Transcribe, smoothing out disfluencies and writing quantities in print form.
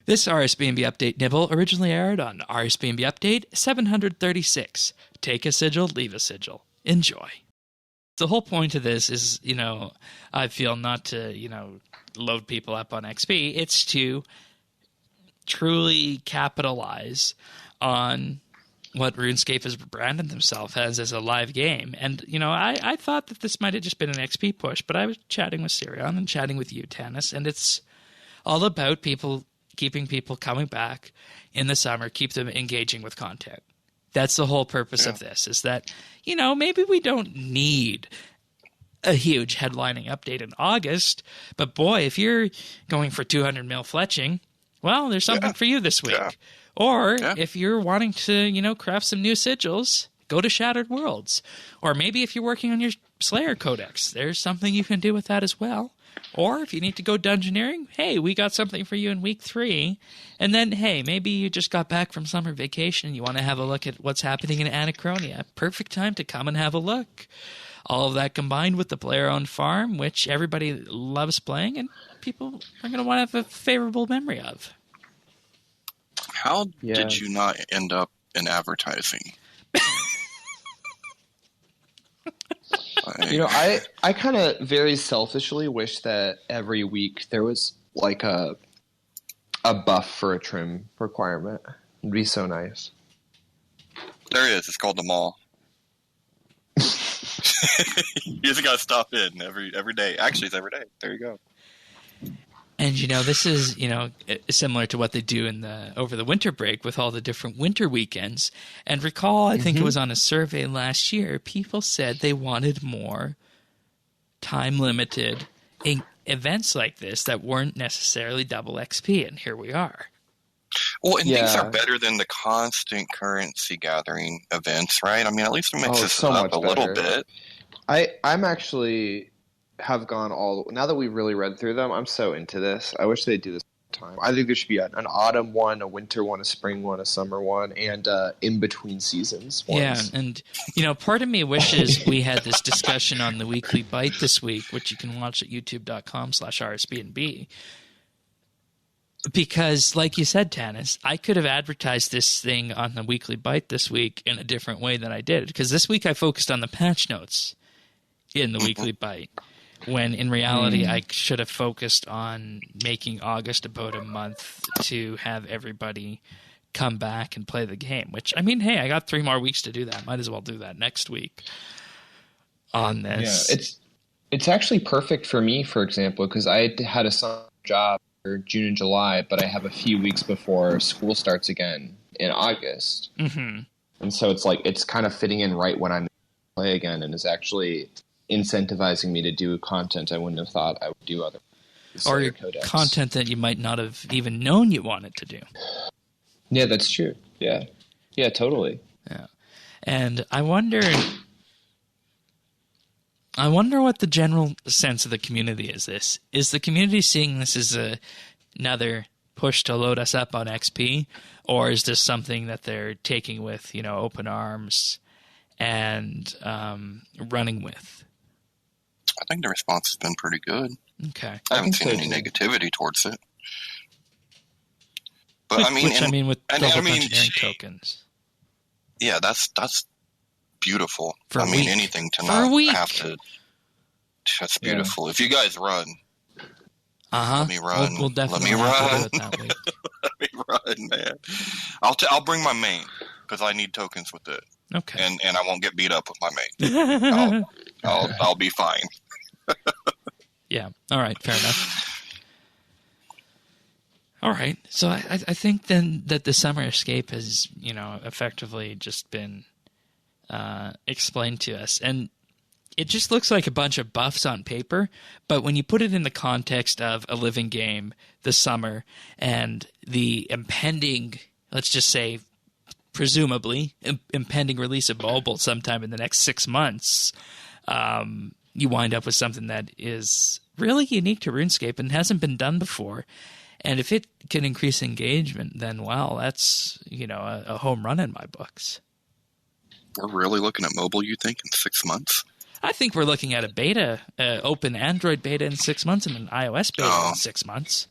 This RSBANDB update nibble originally aired on RSBANDB update 736. Take a sigil, leave a sigil. Enjoy. The whole point of this is, I feel not to, load people up on XP. It's to truly capitalize on what RuneScape has branded themselves as a live game. And, I thought that this might have just been an XP push, but I was chatting with Sirion and chatting with you, Tannis, and it's all about keeping people coming back in the summer, keep them engaging with content. That's the whole purpose of this, is that, maybe we don't need a huge headlining update in August, but boy, if you're going for 200 mil fletching, well, there's something for you this week. Yeah. Or if you're wanting to, craft some new sigils, go to Shattered Worlds. Or maybe if you're working on your Slayer Codex, there's something you can do with that as well. Or if you need to go dungeoneering, hey, we got something for you in week 3. And then, hey, maybe you just got back from summer vacation and you want to have a look at what's happening in Anachronia. Perfect time to come and have a look. All of that combined with the player-owned farm, which everybody loves playing and people are going to want to have a favorable memory of. How did you not end up in advertising? I kind of very selfishly wish that every week there was like a buff for a trim requirement. It'd be so nice. There is. It's called the mall. You just got to stop in every day. Actually, it's every day. There you go. And, this is, similar to what they do over the winter break with all the different winter weekends. And recall, I think it was on a survey last year, people said they wanted more time-limited events like this that weren't necessarily double XP, and here we are. Well, and these are better than the constant currency gathering events, right? I mean, at least it makes this up a little bit. I'm actually have gone now that we've really read through them, I'm so into this. I wish they'd do this all the time. I think there should be an autumn one, a winter one, a spring one, a summer one, and in-between seasons ones. Yeah, and, part of me wishes we had this discussion on the Weekly Bite this week, which you can watch at youtube.com/RSBANDB. Because, like you said, Tannis, I could have advertised this thing on the Weekly Bite this week in a different way than I did. Because this week I focused on the patch notes in the Weekly Bite. When in reality, I should have focused on making August about a month to have everybody come back and play the game. Which, hey, I got 3 more weeks to do that. Might as well do that next week on this. Yeah, it's actually perfect for me, for example, because I had a summer job for June and July, but I have a few weeks before school starts again in August. Mm-hmm. And so it's kind of fitting in right when I'm play again, and is actually incentivizing me to do content I wouldn't have thought I would do otherwise. Or content that you might not have even known you wanted to do. Yeah, that's true. Yeah. Yeah, totally. Yeah. And I wonder what the general sense of the community is this. Is the community seeing this as another push to load us up on XP? Or is this something that they're taking with, open arms and running with? I think the response has been pretty good. Okay. I haven't seen any negativity towards it. But with engineering tokens. Yeah, that's beautiful. For anything to not have to. That's beautiful. Yeah. If you guys run, let me run. We'll definitely have to do it that week. Let me run, man. I'll bring my main because I need tokens with it. Okay. And I won't get beat up with my main. I'll be fine. Yeah. All right. Fair enough. All right. So I think then that the summer escape has, effectively just been explained to us. And it just looks like a bunch of buffs on paper. But when you put it in the context of a living game, the summer, and the impending, let's just say, presumably, impending release of mobile sometime in the next 6 months, you wind up with something that is really unique to RuneScape and hasn't been done before. And if it can increase engagement, then, well, that's, a home run in my books. We're really looking at mobile, you think, in 6 months? I think we're looking at a beta, open Android beta in 6 months and an iOS beta in 6 months.